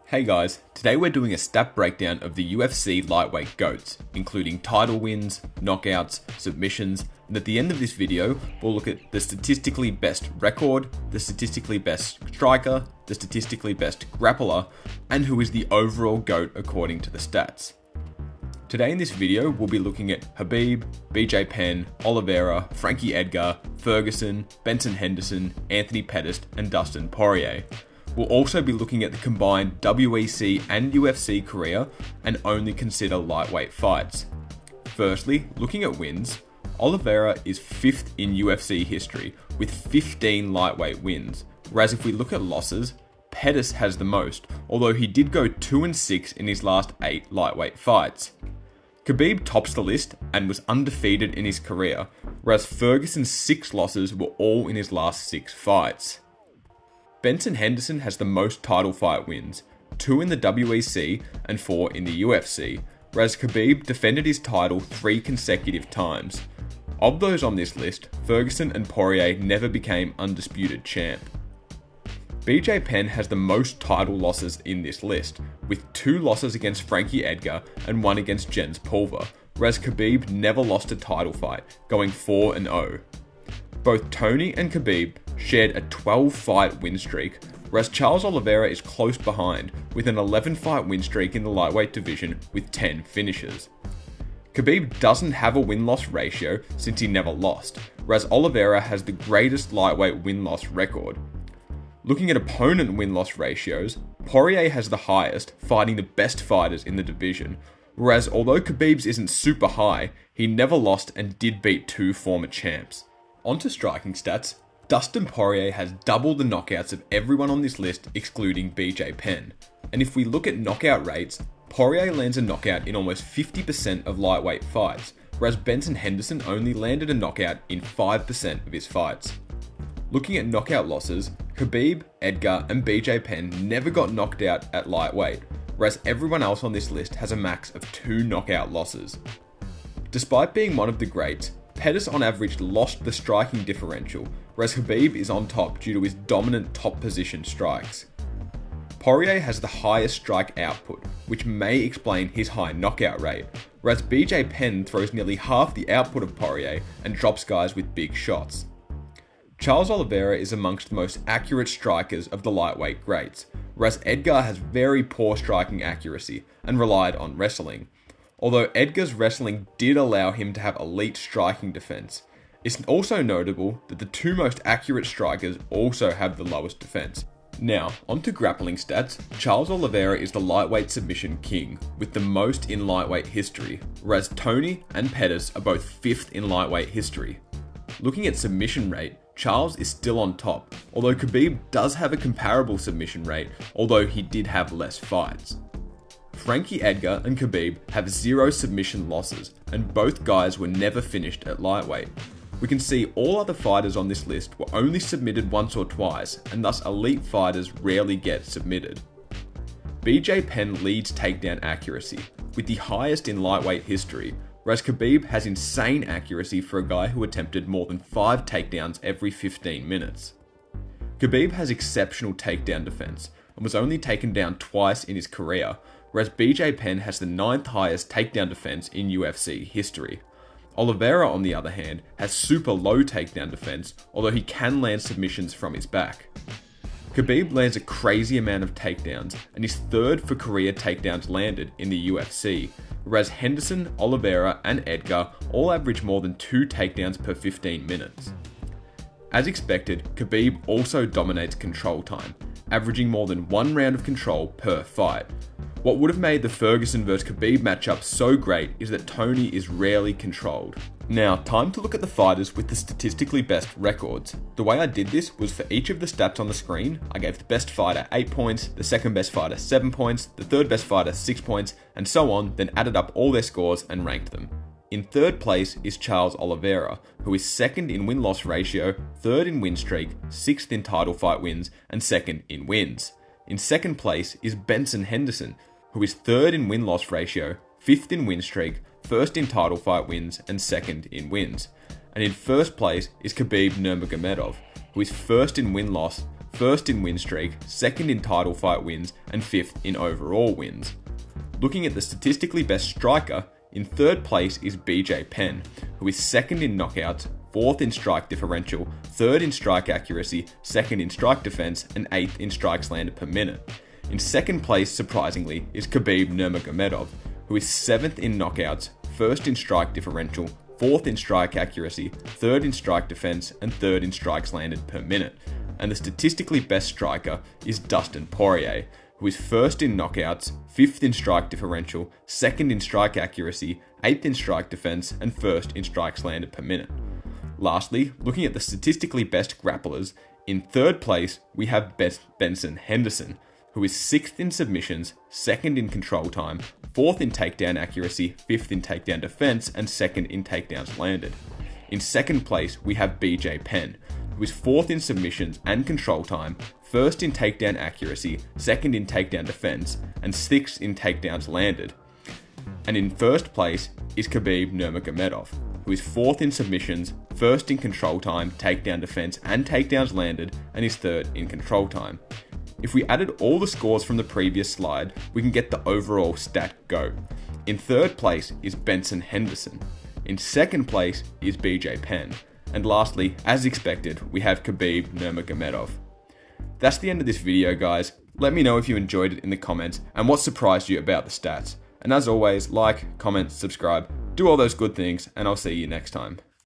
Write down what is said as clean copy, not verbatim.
Hey guys, today we're doing a stat breakdown of the UFC Lightweight GOATS, including title wins, knockouts, submissions, and at the end of this video, we'll look at the statistically best record, the statistically best striker, the statistically best grappler, and who is the overall GOAT according to the stats. Today in this video, we'll be looking at Khabib, BJ Penn, Oliveira, Frankie Edgar, Ferguson, Benson Henderson, Anthony Pettis, and Dustin Poirier. We'll also be looking at the combined WEC and UFC career and only consider lightweight fights. Firstly, looking at wins, Oliveira is 5th in UFC history with 15 lightweight wins, whereas if we look at losses, Pettis has the most, although he did go 2-6 in his last 8 lightweight fights. Khabib tops the list and was undefeated in his career, whereas Ferguson's 6 losses were all in his last 6 fights. Benson Henderson has the most title fight wins, 2 in the WEC and 4 in the UFC, whereas Khabib defended his title 3 consecutive times. Of those on this list, Ferguson and Poirier never became undisputed champ. BJ Penn has the most title losses in this list, with 2 losses against Frankie Edgar and 1 against Jens Pulver, whereas Khabib never lost a title fight, going 4-0. Both Tony and Khabib shared a 12-fight win streak, whereas Charles Oliveira is close behind with an 11-fight win streak in the lightweight division with 10 finishes. Khabib doesn't have a win-loss ratio since he never lost, whereas Oliveira has the greatest lightweight win-loss record. Looking at opponent win-loss ratios, Poirier has the highest, fighting the best fighters in the division, whereas although Khabib's isn't super high, he never lost and did beat 2 former champs. Onto striking stats, Dustin Poirier has double the knockouts of everyone on this list excluding BJ Penn. And if we look at knockout rates, Poirier lands a knockout in almost 50% of lightweight fights, whereas Benson Henderson only landed a knockout in 5% of his fights. Looking at knockout losses, Khabib, Edgar, and BJ Penn never got knocked out at lightweight, whereas everyone else on this list has a max of 2 knockout losses. Despite being one of the greats, Pettis on average lost the striking differential, whereas Khabib is on top due to his dominant top position strikes. Poirier has the highest strike output, which may explain his high knockout rate, whereas BJ Penn throws nearly half the output of Poirier and drops guys with big shots. Charles Oliveira is amongst the most accurate strikers of the lightweight greats, whereas Edgar has very poor striking accuracy and relied on wrestling. Although Edgar's wrestling did allow him to have elite striking defense, it's also notable that the 2 most accurate strikers also have the lowest defense. Now, onto grappling stats, Charles Oliveira is the lightweight submission king, with the most in lightweight history, whereas Tony and Pettis are both 5th in lightweight history. Looking at submission rate, Charles is still on top, although Khabib does have a comparable submission rate, although he did have less fights. Frankie Edgar and Khabib have 0 submission losses, and both guys were never finished at lightweight. We can see all other fighters on this list were only submitted once or twice, and thus elite fighters rarely get submitted. BJ Penn leads takedown accuracy, with the highest in lightweight history, whereas Khabib has insane accuracy for a guy who attempted more than 5 takedowns every 15 minutes. Khabib has exceptional takedown defense, and was only taken down twice in his career, whereas BJ Penn has the 9th highest takedown defense in UFC history. Oliveira, on the other hand, has super low takedown defense, although he can land submissions from his back. Khabib lands a crazy amount of takedowns, and is 3rd for career takedowns landed in the UFC, whereas Henderson, Oliveira, and Edgar all average more than 2 takedowns per 15 minutes. As expected, Khabib also dominates control time, averaging more than 1 round of control per fight. What would have made the Ferguson vs Khabib matchup so great is that Tony is rarely controlled. Now, time to look at the fighters with the statistically best records. The way I did this was for each of the stats on the screen, I gave the best fighter 8 points, the second best fighter 7 points, the third best fighter 6 points, and so on, then added up all their scores and ranked them. In 3rd place is Charles Oliveira, who is 2nd in win-loss ratio, 3rd in win streak, 6th in title fight wins, and 2nd in wins. In 2nd place is Benson Henderson, who is 3rd in win-loss ratio, 5th in win streak, 1st in title fight wins, and 2nd in wins. And in 1st place is Khabib Nurmagomedov, who is 1st in win-loss, 1st in win streak, 2nd in title fight wins, and 5th in overall wins. Looking at the statistically best striker, in 3rd place is BJ Penn, who is 2nd in knockouts, 4th in strike differential, 3rd in strike accuracy, 2nd in strike defense, and 8th in strikes landed per minute. In 2nd place, surprisingly, is Khabib Nurmagomedov, who is 7th in knockouts, 1st in strike differential, 4th in strike accuracy, 3rd in strike defense, and 3rd in strikes landed per minute. And the statistically best striker is Dustin Poirier, who is 1st in knockouts, 5th in strike differential, 2nd in strike accuracy, 8th in strike defense, and 1st in strikes landed per minute. Lastly, looking at the statistically best grapplers, in 3rd place we have Benson Henderson, who is 6th in submissions, 2nd in control time, 4th in takedown accuracy, 5th in takedown defense, and 2nd in takedowns landed. In 2nd place we have BJ Penn, who is 4th in submissions and control time, 1st in takedown accuracy, 2nd in takedown defense, and 6th in takedowns landed. And in 1st place is Khabib Nurmagomedov, who is 4th in submissions, 1st in control time, takedown defense, and takedowns landed, and is 3rd in control time. If we added all the scores from the previous slide, we can get the overall stat GOAT. In 3rd place is Benson Henderson. In 2nd place is BJ Penn. And lastly, as expected, we have Khabib Nurmagomedov. That's the end of this video, guys. Let me know if you enjoyed it in the comments and what surprised you about the stats. And as always, like, comment, subscribe, do all those good things, and I'll see you next time.